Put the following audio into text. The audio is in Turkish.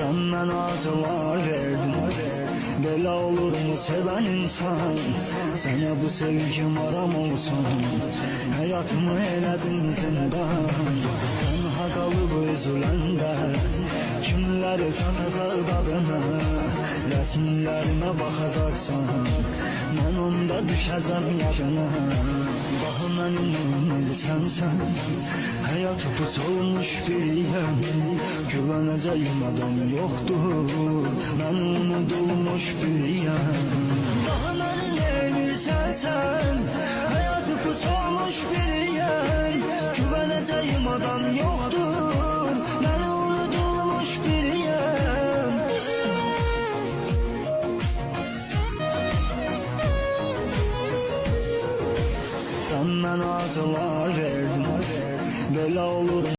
Senden acılar verdim. Böyle olur mu seven insan? Sana bu sevgim aram olsun. Hayatımı eyledin zindan. Tenha kalıp üzülende kimleri satacak dadına? Resimlerine bakacaksan ben onda düşeceğim yadına. Bahı benim ümidi sensen. Hayat upuç olmuş biriyim. Güveneceğim adam yoktur. Ben unutulmuş biriyim. Bahı benim emir sensen. Hayat upuç olmuş biriyim. Güveneceğim adam yoktur. Ben unutulmuş biriyim. Senden acılar verdim. Böyle olur